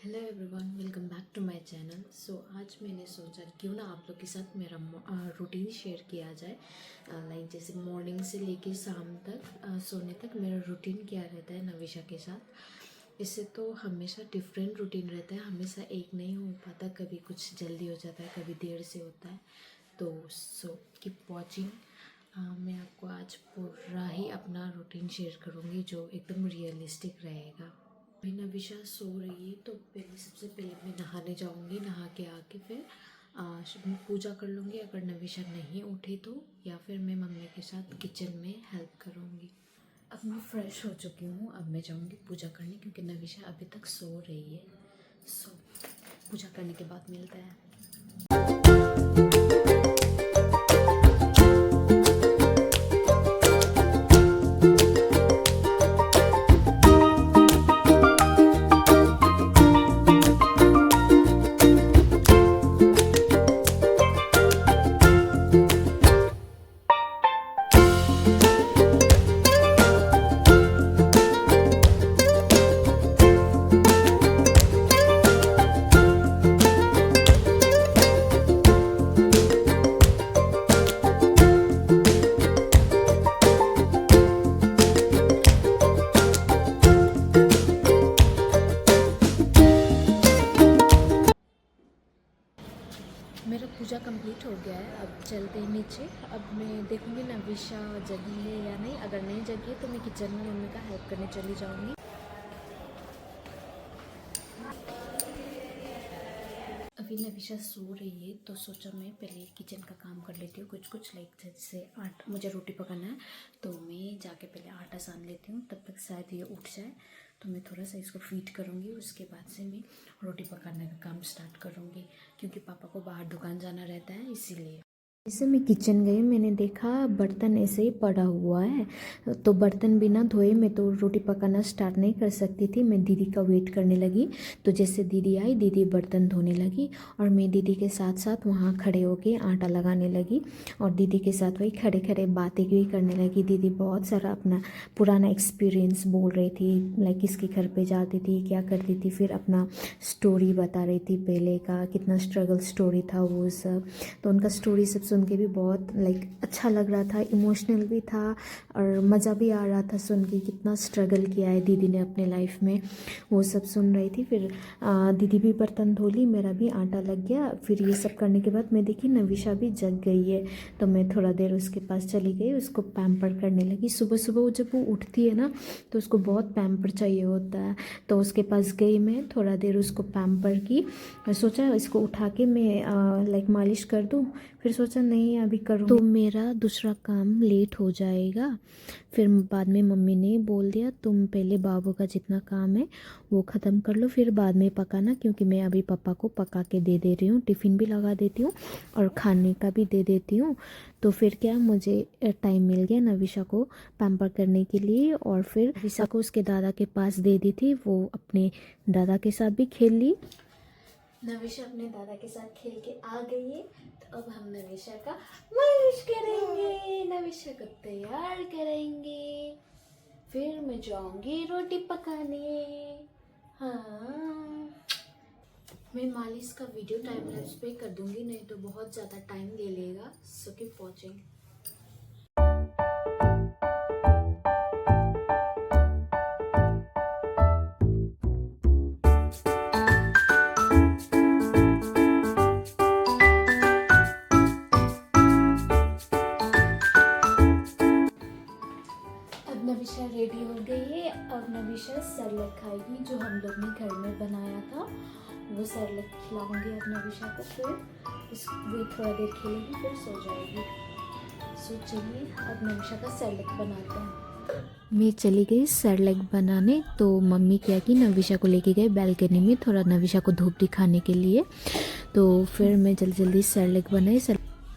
Hello everyone, welcome back to my channel. आज मैंने सोचा क्यों ना आप लोग के साथ मेरा रूटीन शेयर किया जाए। लाइक जैसे मॉर्निंग से लेके शाम तक सोने तक मेरा रूटीन क्या रहता है नविशा के साथ। इससे तो हमेशा डिफरेंट रूटीन रहता है, हमेशा एक नहीं हो पाता, कभी कुछ जल्दी हो जाता है, कभी देर से होता है। तो कीप वॉचिंग। मैं आपको आज पूरा ही अपना रूटीन शेयर करूँगी जो एकदम रियलिस्टिक रहेगा। अभी नविशा सो रही है तो सबसे पहले मैं नहाने जाऊंगी। नहा के आके फिर मैं पूजा कर लूँगी। अगर नविशा नहीं उठे तो, या फिर मैं मम्मी के साथ किचन में हेल्प करूँगी। अब मैं फ्रेश हो चुकी हूँ, अब मैं जाऊँगी पूजा करने क्योंकि नविशा अभी तक सो रही है। पूजा करने के बाद मिलता है। मेरा पूजा कंप्लीट हो गया है। अब चलते हैं नीचे। अब मैं देखूंगी नविशा जगी है या नहीं। अगर नहीं जगी है तो मैं किचन में मम्मी का हेल्प करने चली जाऊंगी। अभी नविशा सो रही है तो सोचा मैं पहले किचन का काम कर लेती हूँ। कुछ लाइक जैसे आटा, मुझे रोटी पकाना है तो मैं जाके पहले आटा सान लेती हूँ, तब तक शायद ये उठ जाए। तो मैं थोड़ा सा इसको फीड करूँगी, उसके बाद से मैं रोटी पकाने का काम स्टार्ट करूँगी क्योंकि पापा को बाहर दुकान जाना रहता है, इसीलिए। जैसे मैं किचन गई, मैंने देखा बर्तन ऐसे ही पड़ा हुआ है, तो बर्तन बिना धोए मैं तो रोटी पकाना स्टार्ट नहीं कर सकती थी। मैं दीदी का वेट करने लगी। तो जैसे दीदी आई, दीदी बर्तन धोने लगी और मैं दीदी के साथ साथ वहाँ खड़े होके आटा लगाने लगी और दीदी के साथ वही खड़े खड़े बातें भी करने लगी। दीदी बहुत सारा अपना पुराना एक्सपीरियंस बोल रही थी, लाइक किसके घर पे जाती थी, क्या करती थी, फिर अपना स्टोरी बता रही थी, पहले का कितना स्ट्रगल स्टोरी था वो सब। तो उनका स्टोरी सब सुन के भी बहुत लाइक अच्छा लग रहा था, इमोशनल भी था और मज़ा भी आ रहा था सुन के कितना स्ट्रगल किया है दीदी ने अपने लाइफ में। वो सब सुन रही थी। फिर दीदी भी बर्तन धो ली, मेरा भी आटा लग गया। फिर ये सब करने के बाद मैं देखी नविशा भी जग गई है, तो मैं थोड़ा देर उसके पास चली गई, उसको पैम्पर करने लगी। सुबह सुबह वो जब वो उठती है ना तो उसको बहुत पैम्पर चाहिए होता है। तो उसके पास गई मैं, थोड़ा देर उसको पैम्पर की। सोचा इसको उठा के मैं लाइक मालिश कर दूँ, फिर सोचा नहीं अभी करूँ तो मेरा दूसरा काम लेट हो जाएगा। फिर बाद में मम्मी ने बोल दिया तुम पहले बाबू का जितना काम है वो ख़त्म कर लो, फिर बाद में पकाना, क्योंकि मैं अभी पापा को पका के दे दे रही हूँ, टिफ़िन भी लगा देती हूँ और खाने का भी दे देती हूँ। तो फिर क्या, मुझे टाइम मिल गया नविशा को पैम्पर करने के लिए। और फिर नविशा को उसके दादा के पास दे दी थी, वो अपने दादा के साथ भी खेल ली। नविशा अपने दादा के साथ खेल के आ गई है, तो अब हम नविशा का मालिश करेंगे, नविशा को तैयार करेंगे, फिर मैं जाऊंगी रोटी पकाने। हाँ, मैं मालिश का वीडियो टाइम लैप्स पे कर दूंगी, नहीं तो बहुत ज़्यादा टाइम ले लेगा। So keep watching. Navisha ready हो गई है। अब नविशा सरलक खाएगी जो हम लोग ने घर में बनाया था, वो सरलक खिलाऊंगी अब नविशा को। फिर वो थोड़ा देर खेलेगी फिर सो जाएगी। सो चलिए अब नविशा का सरलक बनाते हैं। मैं चली गई सरलक बनाने, तो मम्मी क्या कि नविशा को लेके गए बैल्कनी में थोड़ा नविशा को धूप दिखाने के लिए। तो फिर मैं जल्दी जल्दी सरलक बनाई।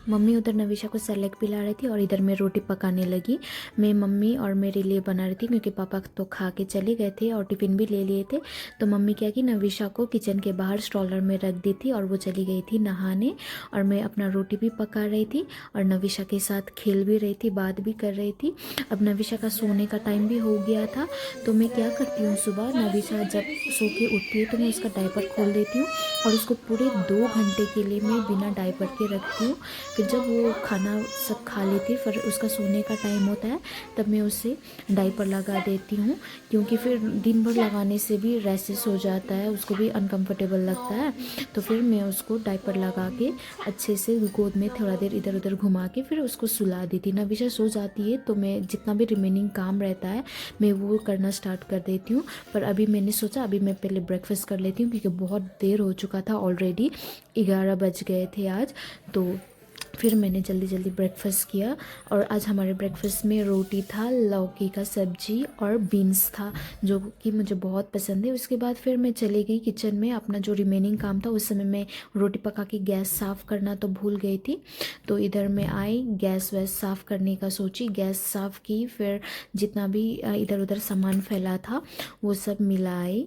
मम्मी उधर नविशा को सेलेक्ट पिला रही थी और इधर मैं रोटी पकाने लगी। मैं मम्मी और मेरे लिए बना रही थी क्योंकि पापा तो खा के चले गए थे और टिफ़िन भी ले लिए थे। तो मम्मी क्या कि नविशा को किचन के बाहर स्ट्रॉलर में रख दी थी और वो चली गई थी नहाने, और मैं अपना रोटी भी पका रही थी और नविशा के साथ खेल भी रही थी, बात भी कर रही थी। अब नविशा का सोने का टाइम भी हो गया था, तो मैं क्या करती हूँ, सुबह नविशा जब सो के उठती है तो मैं उसका डायपर खोल देती हूँ और उसको पूरे 2 घंटे के लिए मैं बिना डायपर के रखती हूँ। फिर जब वो खाना सब खा लेती है, फिर उसका सोने का टाइम होता है, तब मैं उसे डायपर लगा देती हूँ, क्योंकि फिर दिन भर लगाने से भी रैशेस हो जाता है, उसको भी अनकंफर्टेबल लगता है। तो फिर मैं उसको डायपर लगा के अच्छे से गोद में थोड़ा देर इधर उधर घुमा के फिर उसको सुला देती। नविशा सो जाती है तो मैं जितना भी रिमेनिंग काम रहता है मैं वो करना स्टार्ट कर देती हूँ। पर अभी मैंने सोचा अभी मैं पहले ब्रेकफास्ट कर लेती हूँ, क्योंकि बहुत देर हो चुका था, ऑलरेडी 11 बज गए थे आज। तो फिर मैंने जल्दी जल्दी ब्रेकफास्ट किया और आज हमारे ब्रेकफास्ट में रोटी था, लौकी का सब्जी और बीन्स था, जो कि मुझे बहुत पसंद है। उसके बाद फिर मैं चली गई किचन में, अपना जो रिमेनिंग काम था, उस समय मैं रोटी पका के गैस साफ़ करना तो भूल गई थी। तो इधर मैं आई, गैस वैस साफ़ करने का सोची, गैस साफ़ की, फिर जितना भी इधर उधर सामान फैला था वो सब मिलाई।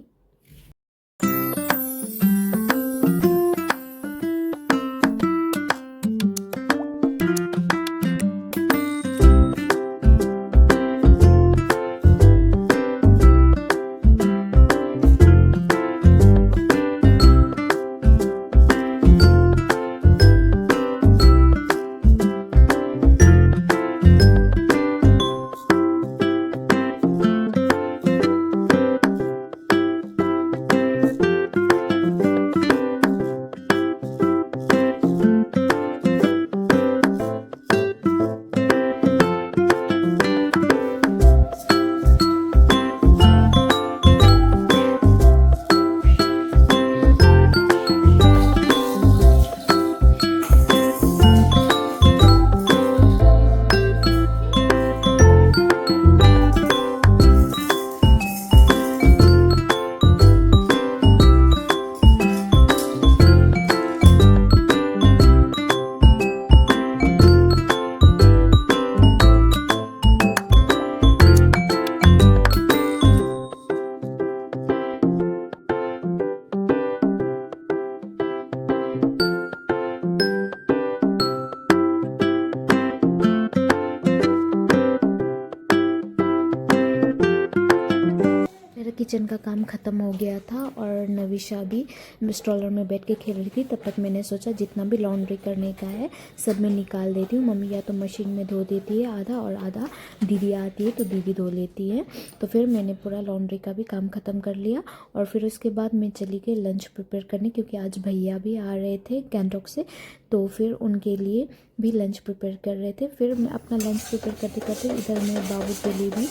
किचन का काम ख़त्म हो गया था और नविशा भी स्ट्रॉलर में बैठ के खेल रही थी। तब तक मैंने सोचा जितना भी लॉन्ड्री करने का है सब मैं निकाल देती हूँ। मम्मी या तो मशीन में धो देती है आधा, और आधा दीदी आती है तो दीदी धो लेती है। तो फिर मैंने पूरा लॉन्ड्री का भी काम ख़त्म कर लिया और फिर उसके बाद मैं चली गई लंच प्रिपेयर करने, क्योंकि आज भैया भी आ रहे थे गैंगटॉक से, तो फिर उनके लिए भी लंच प्रिपेयर कर रहे थे। फिर मैं अपना लंच प्रिपेयर करते करते इधर मैं बाबू के लिए भी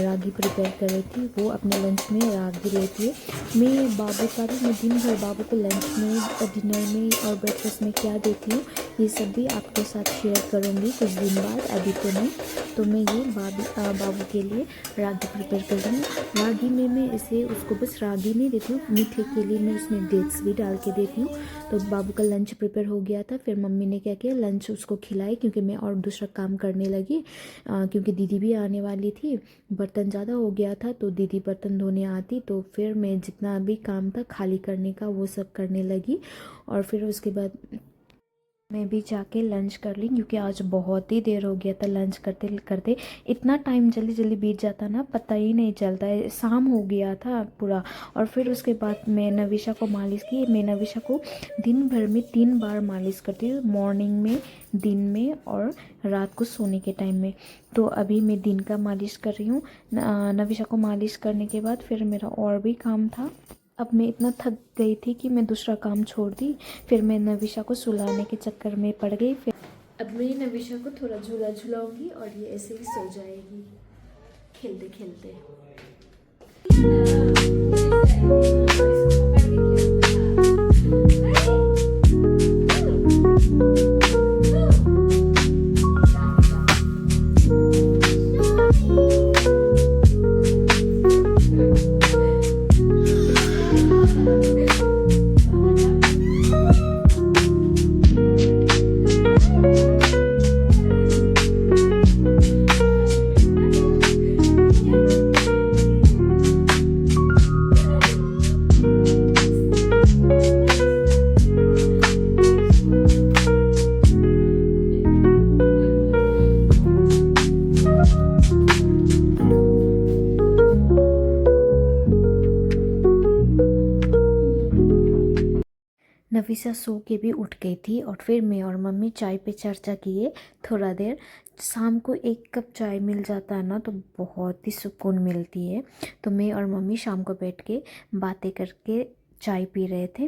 रागी प्रिपेयर कर रही थी। वो अपने लंच में रागी लेती है। मैं बाबू का भी, मैं दिन भर बाबू को लंच में, डिनर में और ब्रेकफास्ट में क्या देती हूँ ये सब भी आपके साथ शेयर करूँगी कुछ दिन बाद, अभी तो नहीं। तो मैं ये बाबू के लिए रागी प्रिपेयर कर रही हूँ। रागी में मैं इसे उसको बस रागी नहीं देती हूँ, मीठे के लिए मैं उसमें डेट्स भी डाल के देती हूँ। तो बाबू का लंच प्रिपेयर हो गया था। फिर मम्मी ने क्या किया, लंच उसको खिलाई, क्योंकि मैं और दूसरा काम करने लगी, क्योंकि दीदी भी आने वाली थी। बर्तन ज़्यादा हो गया था तो दीदी बर्तन धोने आती, तो फिर मैं जितना भी काम था खाली करने का वो सब करने लगी। और फिर उसके बाद मैं भी जाके लंच कर ली, क्योंकि आज बहुत ही देर हो गया था लंच करते करते। इतना टाइम जल्दी जल्दी बीत जाता ना, पता ही नहीं चलता है, शाम हो गया था पूरा। और फिर उसके बाद मैं नविशा को मालिश की। मैं नविशा को दिन भर में 3 बार मालिश करती हूँ, मॉर्निंग में, दिन में और रात को सोने के टाइम में। तो अभी मैं दिन का मालिश कर रही हूँ। नविशा को मालिश करने के बाद फिर मेरा और भी काम था। अब मैं इतना थक गई थी कि मैं दूसरा काम छोड़ दी। फिर मैं नविशा को सुलाने के चक्कर में पड़ गई। फिर अब मैं नविशा को थोड़ा झूला झुलाऊंगी और ये ऐसे ही सो जाएगी खेलते खेलते। नफीसा सो के भी उठ गई थी और फिर मैं और मम्मी चाय पे चर्चा किए थोड़ा देर। शाम को एक कप चाय मिल जाता है ना तो बहुत ही सुकून मिलती है। तो मैं और मम्मी शाम को बैठ के बातें करके चाय पी रहे थे।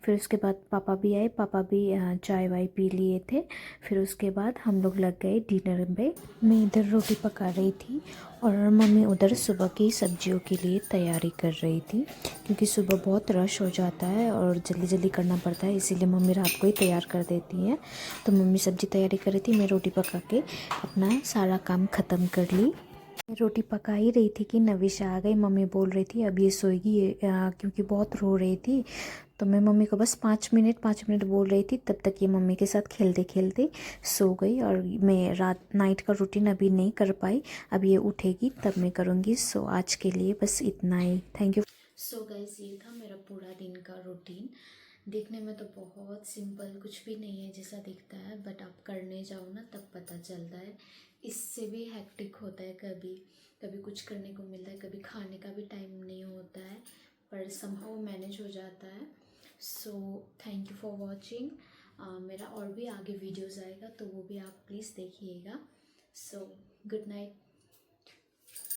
फिर उसके बाद पापा भी आए, पापा भी चाय वाय पी लिए थे। फिर उसके बाद हम लोग लग गए डिनर पे। मैं इधर रोटी पका रही थी और मम्मी उधर सुबह की सब्जियों के लिए तैयारी कर रही थी, क्योंकि सुबह बहुत रश हो जाता है और जल्दी जल्दी करना पड़ता है, इसीलिए मम्मी रात को ही तैयार कर देती है। तो मम्मी सब्जी तैयारी कर रही थी, मैं रोटी पका के अपना सारा काम ख़त्म कर ली। मैं रोटी पका ही रही थी कि नविशा आ गई। मम्मी बोल रही थी अब ये सोएगी क्योंकि बहुत रो रही थी। तो मैं मम्मी को बस 5 मिनट बोल रही थी, तब तक ये मम्मी के साथ खेलते खेलते सो गई। और मैं रात नाइट का रूटीन अभी नहीं कर पाई, अब ये उठेगी तब मैं करूँगी। सो आज के लिए बस इतना ही, थैंक यू। सो गाइस, ये था मेरा पूरा दिन का रूटीन। देखने में तो बहुत सिंपल, कुछ भी नहीं है जैसा दिखता है, बट आप करने जाओ ना तब पता चलता है। इससे भी हैक्टिक होता है, कभी कभी कुछ करने को मिलता है, कभी खाने का भी टाइम नहीं होता है, पर समहाउ मैनेज हो जाता है। So thank you for watching. मेरा और भी आगे वीडियोज़ आएगा तो वो भी आप प्लीज़ देखिएगा। So good night.